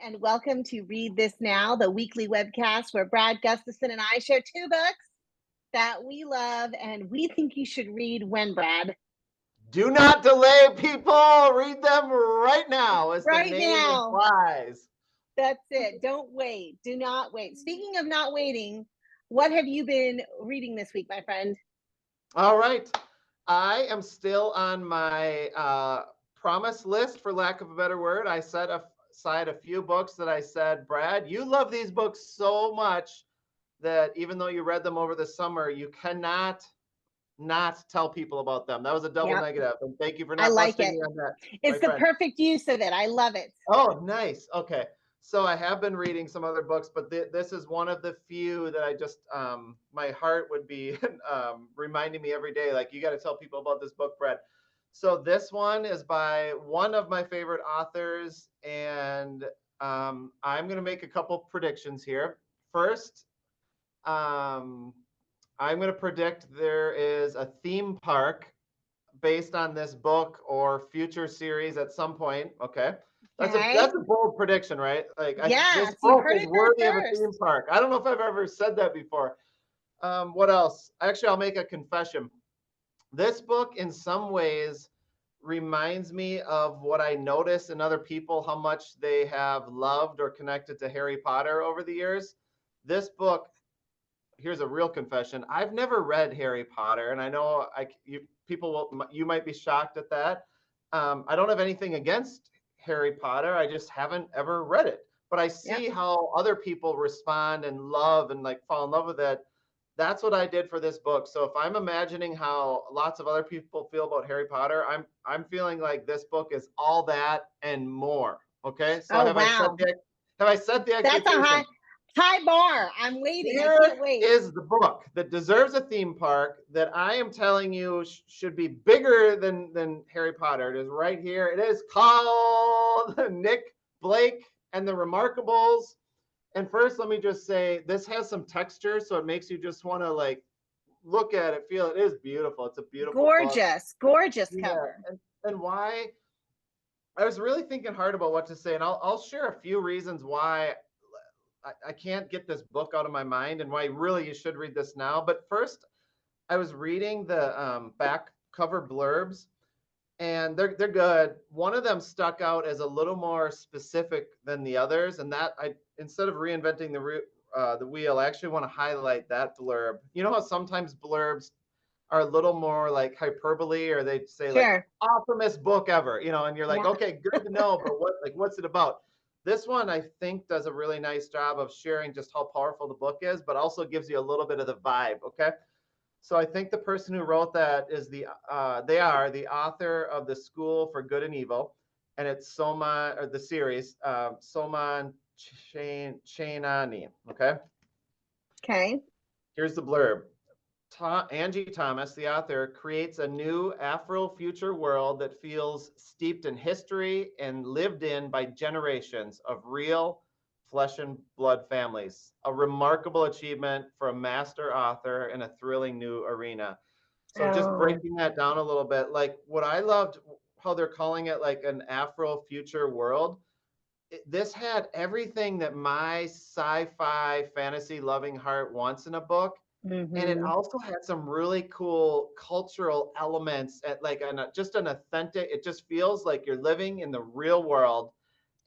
and welcome to Read This Now, the weekly webcast where Brad Gustafson and I share two books that we love and we think you should read when, Brad? Do not delay, people. Read them right now, as the Right name now. implies. That's it. Don't wait. Do not wait. Speaking of not waiting, what have you been reading this week, my friend? All right. I am still on my promise list, for lack of a better word. I set aside a few books that I said, Brad, you love these books so much that even though you read them over the summer, you cannot not tell people about them. That was a double Yep. negative. And thank you for I not like busting it. me on that. It's the perfect use of it. I love it. Oh, nice. Okay. So I have been reading some other books, but this is one of the few that I just, my heart would be reminding me every day, like, you got to tell people about this book, Brad. So this one is by one of my favorite authors, and I'm going to make a couple predictions here. First, I'm going to predict there is a theme park based on this book or future series at some point. Okay. That's a bold prediction, right? Like, this book is worthy of a theme park. I don't know if I've ever said that before. What else? Actually, I'll make a confession. This book, in some ways, reminds me of what I notice in other people, how much they have loved or connected to Harry Potter over the years. This book, here's a real confession. I've never read Harry Potter, and I know you might be shocked at that. I don't have anything against Harry Potter. I just haven't ever read it. But I see how other people respond and love and like fall in love with it. That's what I did for this book. So if I'm imagining how lots of other people feel about Harry Potter, I'm feeling like this book is all that and more. Okay. So have I set the expectation? That's a high bar. I'm waiting. Here I can't wait. is the book that deserves a theme park that I am telling you should be bigger than Harry Potter. It is right here. It is called Nick Blake and the Remarkables. And first, let me just say, this has some texture, so it makes you just want to like look at it, feel it. It is beautiful. It's a beautiful gorgeous cover. And why? I was really thinking hard about what to say, and I'll share a few reasons why I can't get this book out of my mind and why really you should read this now. But first, I was reading the back cover blurbs, and they're good. One of them stuck out as a little more specific than the others, and that instead of reinventing the wheel, I actually want to highlight that blurb. You know how sometimes blurbs are a little more like hyperbole, or they say like awesomest book ever, and you're like, okay, good to know, but what's it about? This one, I think, does a really nice job of sharing just how powerful the book is, but also gives you a little bit of the vibe, okay? So I think the person who wrote that is they are the author of The School for Good and Evil, and it's the series, Soman Chainani, okay? Okay. Here's the blurb. Angie Thomas, the author, creates a new Afro-future world that feels steeped in history and lived in by generations of real flesh and blood families. A remarkable achievement for a master author in a thrilling new arena. So just breaking that down a little bit, like what I loved, how they're calling it like an Afro-future world. This had everything that my sci-fi fantasy loving heart wants in a book. Mm-hmm. And it also had some really cool cultural elements at like just an authentic, it just feels like you're living in the real world.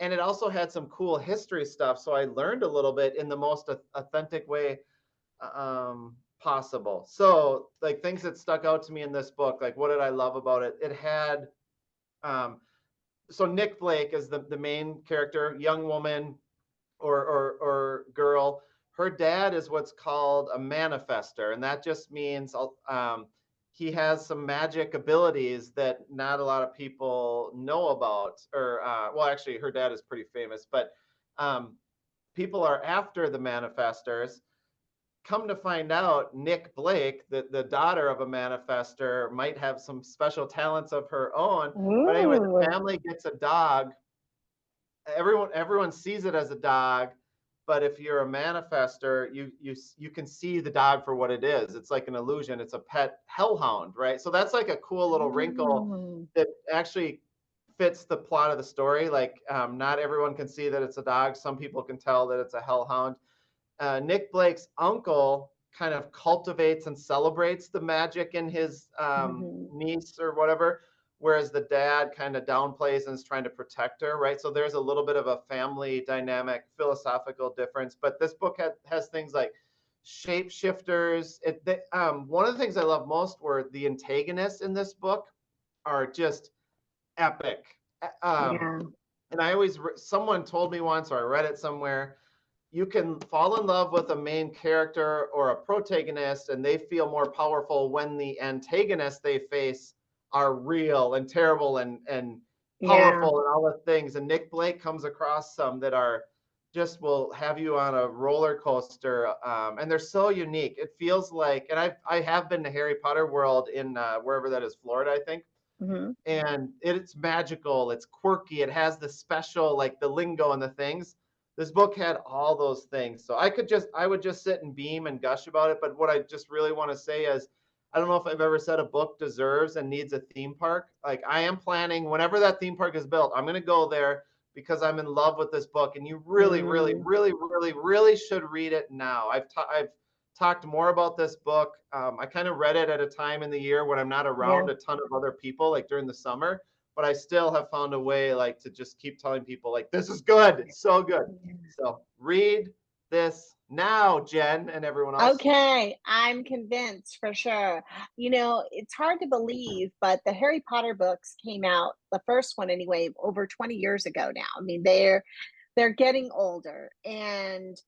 And it also had some cool history stuff. So I learned a little bit in the most authentic way possible. So like things that stuck out to me in this book, like what did I love about it? It had, so Nick Blake is the main character, young woman or girl. Her dad is what's called a manifestor, and that just means he has some magic abilities that not a lot of people know about. Or well, actually, her dad is pretty famous, but people are after the manifestors. Come to find out, Nick Blake, the daughter of a manifestor, might have some special talents of her own. Ooh. But anyway, the family gets a dog. Everyone sees it as a dog. But if you're a manifestor, you can see the dog for what it is. It's like an illusion. It's a pet hellhound, right? So that's like a cool little wrinkle that actually fits the plot of the story. Like, not everyone can see that it's a dog. Some people can tell that it's a hellhound. Nick Blake's uncle kind of cultivates and celebrates the magic in his niece or whatever, whereas the dad kind of downplays and is trying to protect her, right? So there's a little bit of a family dynamic, philosophical difference. But this book has things like shapeshifters. One of the things I love most were the antagonists in this book are just epic. Yeah. And someone told me once, or I read it somewhere, you can fall in love with a main character or a protagonist and they feel more powerful when the antagonists they face are real and terrible and Yeah. powerful and all the things. And Nick Blake comes across some that are just will have you on a roller coaster, and they're so unique. It feels like, and I have been to Harry Potter World in wherever that is, Florida, I think, Mm-hmm. and it's magical, it's quirky, it has the special, like the lingo and the things. This book had all those things, so I would just sit and beam and gush about it. But what I just really want to say is, I don't know if I've ever said a book deserves and needs a theme park. Like, I am planning, whenever that theme park is built, I'm going to go there because I'm in love with this book, and you really, really, Mm. really, really, really should read it now. I've talked more about this book. I kind of read it at a time in the year when I'm not Yeah. around a ton of other people, like during the summer. But I still have found a way, like, to just keep telling people, like, this is good, it's so good. So read this now, Jen, and everyone else. Okay, I'm convinced for sure. It's hard to believe, but the Harry Potter books came out, the first one anyway, over 20 years ago now. I mean, they're getting older, and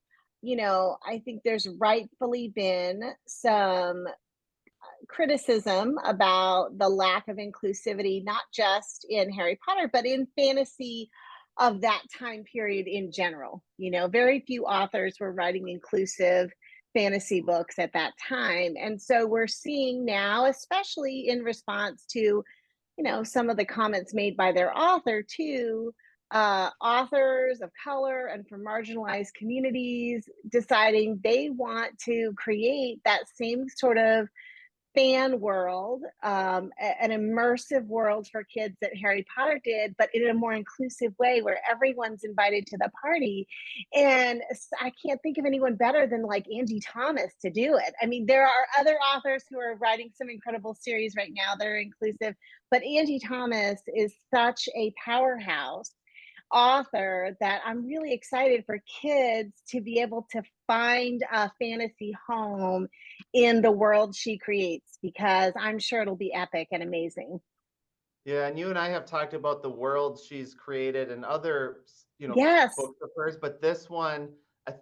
I think there's rightfully been some criticism about the lack of inclusivity, not just in Harry Potter, but in fantasy of that time period in general. Very few authors were writing inclusive fantasy books at that time. And so we're seeing now, especially in response to, some of the comments made by their author too, authors of color and from marginalized communities deciding they want to create that same sort of fan world, an immersive world for kids that Harry Potter did, but in a more inclusive way where everyone's invited to the party. And I can't think of anyone better than like Angie Thomas to do it. I mean, there are other authors who are writing some incredible series right now that are inclusive, but Angie Thomas is such a powerhouse author that I'm really excited for kids to be able to find a fantasy home in the world she creates, because I'm sure it'll be epic and amazing. Yeah, and you and I have talked about the world she's created and other, Yes. books of hers, but this one,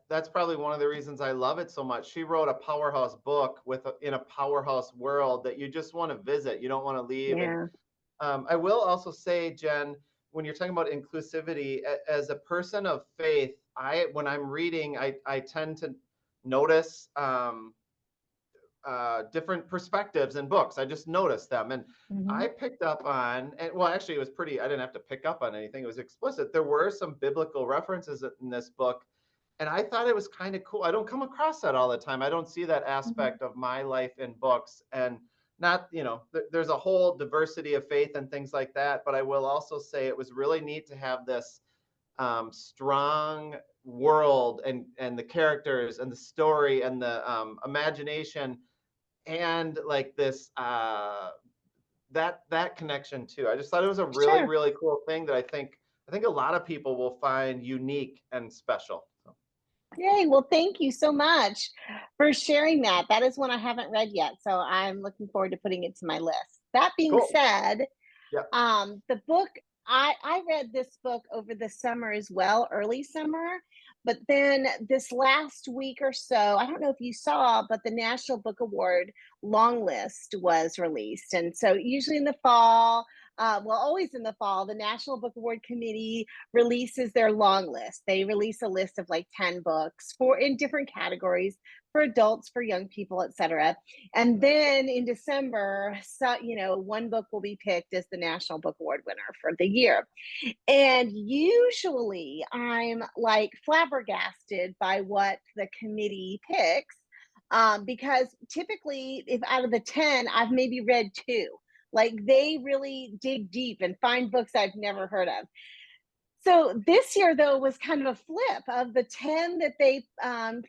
that's probably one of the reasons I love it so much. She wrote a powerhouse book in a powerhouse world that you just want to visit. You don't want to leave. And Yeah. I will also say, Jen, when you're talking about inclusivity, as a person of faith, when I'm reading, I tend to notice different perspectives in books. I just noticed them, and Hmm. I picked up on, and well, actually, it was pretty. I didn't have to pick up on anything. It was explicit. There were some biblical references in this book, and I thought it was kind of cool. I don't come across that all the time. I don't see that Hmm. aspect of my life in books, and not, there's a whole diversity of faith and things like that. But I will also say it was really neat to have this strong world and the characters and the story and the imagination and like this that connection too. I just thought it was a really, Sure. really cool thing that I think a lot of people will find unique and special. So, Yay. Well, thank you so much for sharing that. That is one I haven't read yet. So I'm looking forward to putting it to my list. That being cool. said, Yeah. the book, I read this book over the summer as well, early summer. But then this last week or so, I don't know if you saw, but the National Book Award long list was released. And so usually in the fall, well, always in the fall, the National Book Award Committee releases their long list. They release a list of like 10 books for in different categories for adults, for young people, etc. And then in December, so, one book will be picked as the National Book Award winner for the year. And usually I'm like flabbergasted by what the committee picks, because typically, if out of the 10, I've maybe read two. Like they really dig deep and find books I've never heard of. So this year, though, was kind of a flip. Of the 10 that they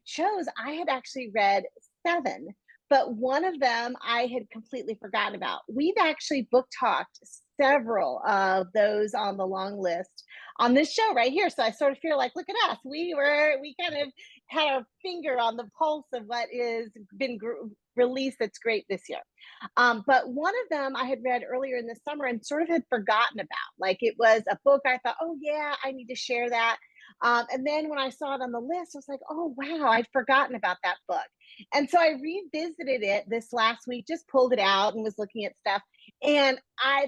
chose, I had actually read 7, but one of them I had completely forgotten about. We've actually book talked several of those on the long list on this show right here. So I sort of feel like, look at us. We kind of had our finger on the pulse of what is been released that's great this year. But one of them I had read earlier in the summer and sort of had forgotten about. Like it was a book I thought, oh, yeah, I need to share that. And then when I saw it on the list, I was like, oh, wow, I'd forgotten about that book. And so I revisited it this last week, just pulled it out and was looking at stuff. And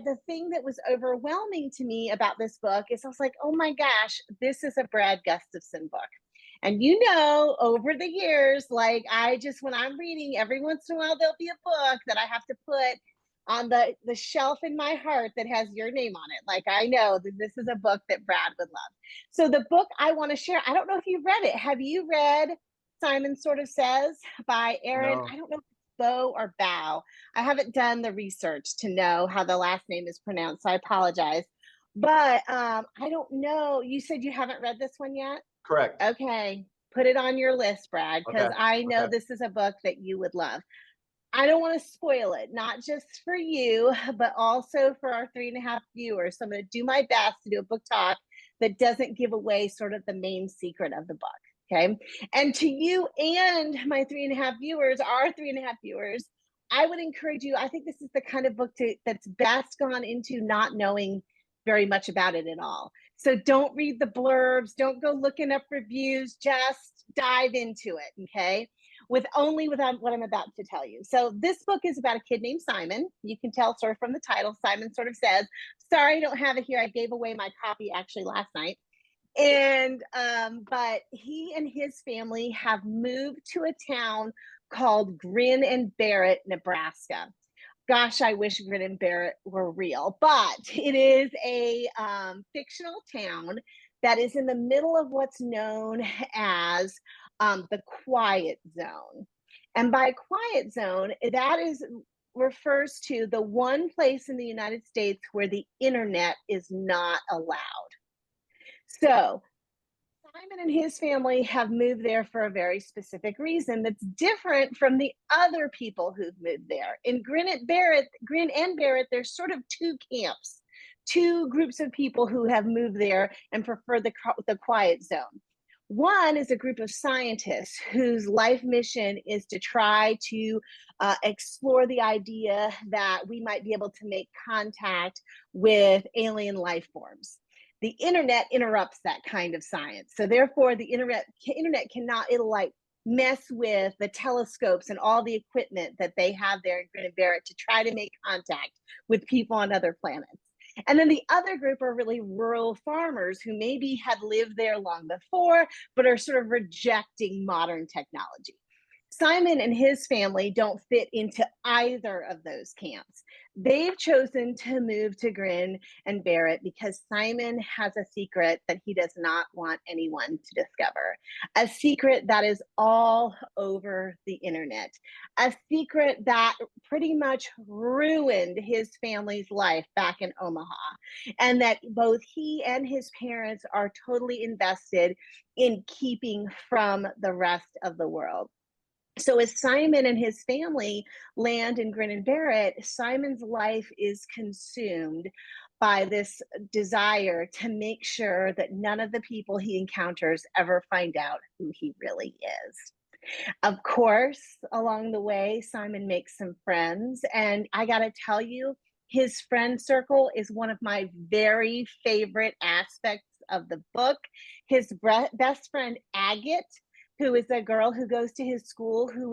the thing that was overwhelming to me about this book is I was like, oh my gosh, this is a Brad Gustafson book. And over the years, like when I'm reading, every once in a while, there'll be a book that I have to put on the shelf in my heart that has your name on it. Like I know that this is a book that Brad would love. So the book I want to share, I don't know if you've read it. Have you read Simon Sort of Says by Erin? No. I don't know if it's Bow or Bow. I haven't done the research to know how the last name is pronounced, so I apologize. But I don't know. You said you haven't read this one yet? Correct. Okay, put it on your list, Brad, because Okay. I know Okay. this is a book that you would love. I don't want to spoil it, not just for you, but also for our 3.5 viewers. So I'm going to do my best to do a book talk that doesn't give away sort of the main secret of the book. Okay. And to you and my 3.5 viewers, our 3.5 viewers, I would encourage you. I think this is the kind of book that's best gone into not knowing very much about it at all. So don't read the blurbs, don't go looking up reviews, just dive into it. Okay. Without what I'm about to tell you. So this book is about a kid named Simon. You can tell sort of from the title, Simon Sort of Says. Sorry, I don't have it here. I gave away my copy actually last night. And but he and his family have moved to a town called Grin and Barrett, Nebraska. Gosh, I wish Grin and Barrett were real, but it is a fictional town that is in the middle of what's known as the quiet zone. And by quiet zone, that is refers to the one place in the United States where the internet is not allowed. So Simon and his family have moved there for a very specific reason that's different from the other people who've moved there. In Grin and Barrett, there's sort of two camps, two groups of people who have moved there and prefer the quiet zone. One is a group of scientists whose life mission is to try to explore the idea that we might be able to make contact with alien life forms. The internet interrupts that kind of science. So therefore, the internet cannot, it'll like mess with the telescopes and all the equipment that they have there in Grin and Barrett to try to make contact with people on other planets. And then the other group are really rural farmers who maybe had lived there long before, but are sort of rejecting modern technology. Simon and his family don't fit into either of those camps. They've chosen to move to Grin and Barrett because Simon has a secret that he does not want anyone to discover. A secret that is all over the internet. A secret that pretty much ruined his family's life back in Omaha. And that both he and his parents are totally invested in keeping from the rest of the world. So as Simon and his family land in Grin and Barrett, Simon's life is consumed by this desire to make sure that none of the people he encounters ever find out who he really is. Of course, along the way, Simon makes some friends, and I got to tell you, his friend circle is one of my very favorite aspects of the book. His best friend, Agate, who is a girl who goes to his school who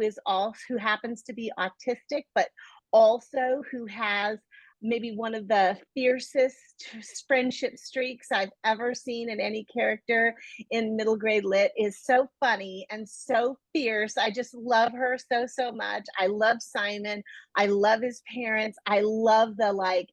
happens to be autistic, but also who has maybe one of the fiercest friendship streaks I've ever seen in any character in middle grade lit, is so funny and so fierce. I just love her so much. I love Simon. I love his parents. I love the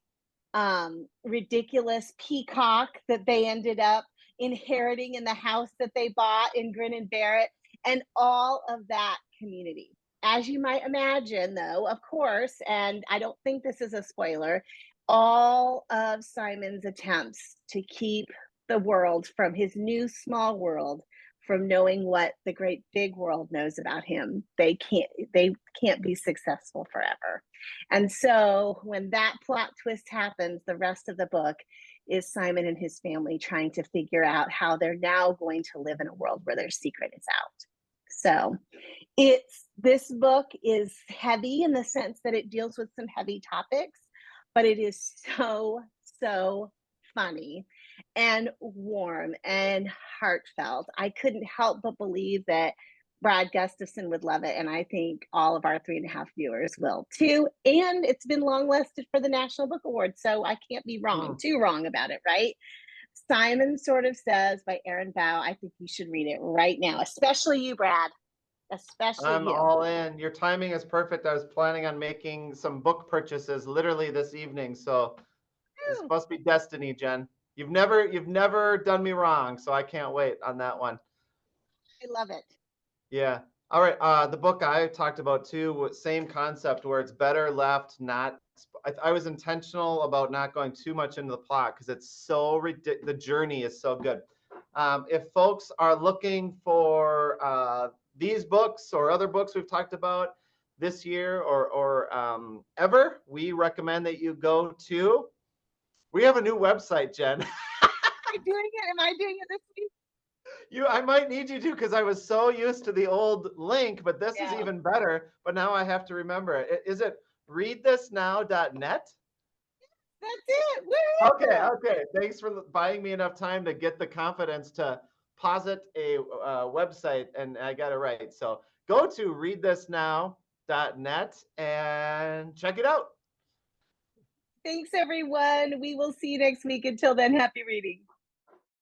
ridiculous peacock that they ended up inheriting in the house that they bought in Grin and Barrett, and all of that community. as you might imagine, though, of course, and I don't think this is a spoiler, all of Simon's attempts to keep the world from his new small world from knowing what the great big world knows about him, they can't be successful forever. And so when that plot twist happens, the rest of the book is Simon and his family trying to figure out how they're now going to live in a world where their secret is out. So it's this book is heavy in the sense that it deals with some heavy topics, but it is so funny and warm and heartfelt. I couldn't help but believe that Brad Gustafson would love it, and I think all of our 3.5 viewers will too. And it's been longlisted for the National Book Award, so I can't be too wrong about it, right? Simon Sort of Says by Erin Bow. I think you should read it right now, especially you, Brad. Especially I'm you. all in. Your timing is perfect. I was planning on making some book purchases literally this evening, so this must be destiny, Jenn. You've never done me wrong, so I can't wait on that one. I love it. Yeah. All right. The book I talked about too, same concept where it's better left not. I was intentional about not going too much into the plot because it's so ridiculous. The journey is so good. If folks are looking for these books or other books we've talked about this year or ever, we recommend that you go to. We have a new website, Jenn. Am I doing it? Am I doing it this week? I might need you to because I was so used to the old link, but this is even better. But now I have to remember it. Is it readthisnow.net? That's it. Woo! Okay. Thanks for buying me enough time to get the confidence to posit a website, and I got it right. So go to readthisnow.net and check it out. Thanks, everyone. We will see you next week. Until then, happy reading.